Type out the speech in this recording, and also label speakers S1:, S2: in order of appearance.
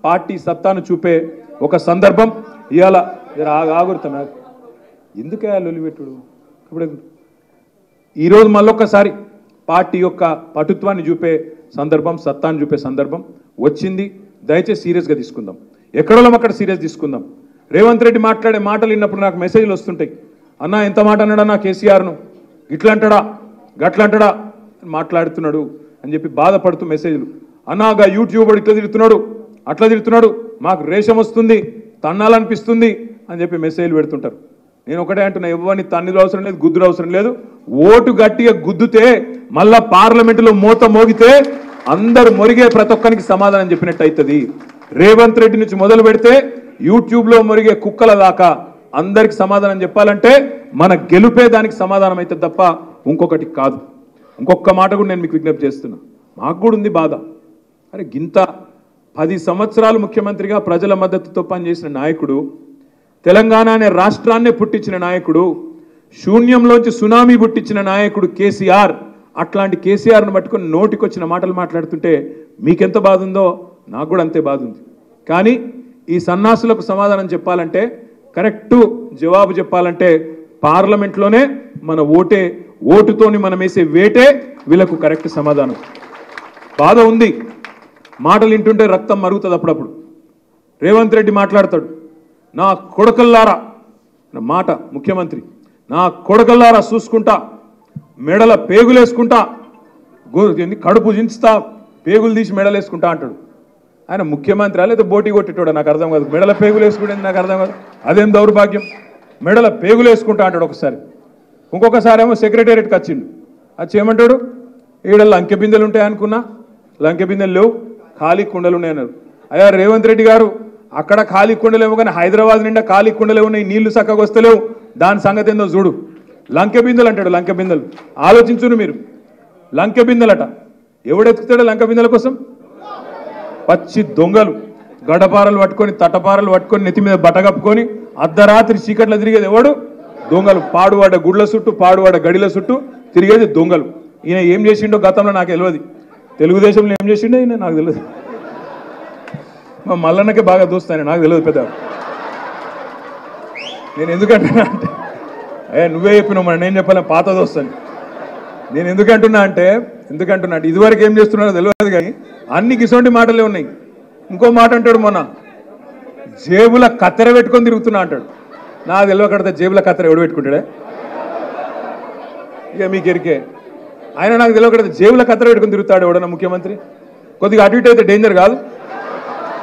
S1: Party సత్తాను చూపే ఒక సందర్భం ఇవాళ ఆగురుతున్నా ఎందుకే లొలిపెట్టుడు ఇప్పుడు ఈరోజు మళ్ళొక్కసారి పార్టీ యొక్క పటుత్వాన్ని చూపే సందర్భం సత్తాన్ని చూపే సందర్భం వచ్చింది. దయచేసి సీరియస్గా తీసుకుందాం, ఎక్కడో అక్కడ సీరియస్ తీసుకుందాం. రేవంత్ రెడ్డి మాట్లాడే మాటలు విన్నప్పుడు నాకు మెసేజ్లు వస్తుంటాయి, అన్నా ఎంత మాట అన్నాడన్నా కేసీఆర్ను, ఇట్లంటాడా గట్లంటాడా మాట్లాడుతున్నాడు అని చెప్పి బాధపడుతూ మెసేజ్లు. అన్నాగా యూట్యూబర్ ఇట్లా తిడుతున్నాడు అట్లా తిడుతున్నాడు, మాకు రేషం వస్తుంది తన్నాలనిపిస్తుంది అని చెప్పి మెసేజ్లు పెడుతుంటారు. నేను ఒకటే అంటున్నా, ఎవరిని తన్నులు అవసరం లేదు, గుద్దులు అవసరం లేదు. ఓటు గట్టిగా గుద్దుతే మళ్ళా పార్లమెంటులో మోత మోగితే అందరు మొరిగే ప్రతి ఒక్కరికి సమాధానం చెప్పినట్టు అవుతుంది. రేవంత్ రెడ్డి నుంచి మొదలు పెడితే యూట్యూబ్లో మొరిగే కుక్కల దాకా అందరికి సమాధానం చెప్పాలంటే మన గెలుపే దానికి సమాధానం అవుతుంది తప్ప ఇంకొకటి కాదు. ఇంకొక మాట కూడా నేను మీకు విజ్ఞప్తి చేస్తున్నా, మాకు కూడా ఉంది బాధ. అరే గింత 10 సంవత్సరాలు ముఖ్యమంత్రిగా ప్రజల మద్దతుతో పనిచేసిన నాయకుడు, తెలంగాణ అనే రాష్ట్రాన్నే పుట్టించిన నాయకుడు, శూన్యంలోంచి సునామీ పుట్టించిన నాయకుడు కేసీఆర్. అట్లాంటి కేసీఆర్ను పట్టుకొని నోటికొచ్చిన మాటలు మాట్లాడుతుంటే మీకెంత బాధ ఉందో నాకు కూడా అంతే బాధ ఉంది. కానీ ఈ సన్నాసులకు సమాధానం చెప్పాలంటే, కరెక్టు జవాబు చెప్పాలంటే పార్లమెంట్లోనే మన ఓటుతోని మనం వేసే వేటే వీళ్ళకు కరెక్ట్ సమాధానం. బాధ ఉంది, మాటలు వింటుంటే రక్తం మరుగుతుంది. అప్పుడప్పుడు రేవంత్ రెడ్డి మాట్లాడతాడు, నా కొడకల్లారా మాట ముఖ్యమంత్రి, నా కొడకల్లారా చూసుకుంటా, మెడల పేగులేసుకుంటా, కడుపు దించుతా, పేగులు తీసి మెడలేసుకుంటా అంటాడు. ఆయన ముఖ్యమంత్రి లేదా బోటీ కొట్టేటోడా నాకు అర్థం కాదు. మెడల పేగులు వేసుకుంటే నాకు అర్థం కాదు, అదేం దౌర్భాగ్యం. మెడల పేగులు వేసుకుంటా అంటాడు ఒకసారి. ఇంకొకసారి ఏమో సెక్రటేరియట్కి వచ్చిండు, వచ్చి ఏమంటాడు, ఈడ లంకె బిందెలు ఉంటాయి అనుకున్నా, లంకె బిందెలు లేవు, ఖాళీ కుండలు ఉన్నాయి అన్నారు. అయ్యా రేవంత్ రెడ్డి గారు, అక్కడ ఖాళీ కుండలేవు కానీ హైదరాబాద్ నిండా ఖాళీ కుండలే ఉన్నాయి, నీళ్లు చక్కగా వస్తలేవు, దాని సంగతి ఏందో చూడు. లంకె బిందెలు అంటాడు, లంకె బిందెలు. ఆలోచించును మీరు, లంకె బిందెలట. ఎవడెత్తుతాడో లంకె బిందెల కోసం? పచ్చి దొంగలు, గడపారలు పట్టుకొని తటపారలు పట్టుకొని నెత్తి మీద బట్టగప్పుకొని అర్ధరాత్రి చీకట్లో తిరిగేది ఎవడు? దొంగలు. పాడువాడ గుడ్ల చుట్టూ పాడువాడ గడిల చుట్టూ తిరిగేది దొంగలు. ఈయన ఏం చేసిండో గతంలో నాకు తెలియదు, తెలుగుదేశంలో ఏం చేసిండో ఈయన నాకు తెలియదు. మా మల్లన్నకే బాగా దోస్తాను, నాకు తెలియదు పెద్ద. నేను ఎందుకంటున్నా అంటే, నువ్వే చెప్పినావు మరి, నేను చెప్పాను పాత దోస్తాను. నేను ఎందుకంటున్నా అంటే ఇదివరకు ఏం చేస్తున్నాడో తెలియదు కానీ అన్ని గిసోంటి మాటలే ఉన్నాయి. ఇంకో మాట అంటాడు, మొన్న జేబుల కత్తెర పెట్టుకొని తిరుగుతున్నా అంటాడు. నాకు తెలియకడితే జేబుల కత్తెర ఎవడు పెట్టుకుంటాడే? ఇక మీకు ఎరికే. ఆయన నాకు తెలియకడితే జేబుల కత్తెర పెట్టుకొని తిరుగుతాడు ఎవడన్నా ముఖ్యమంత్రి? కొద్దిగా అటు ఇటు అయితే డేంజర్ కాదు.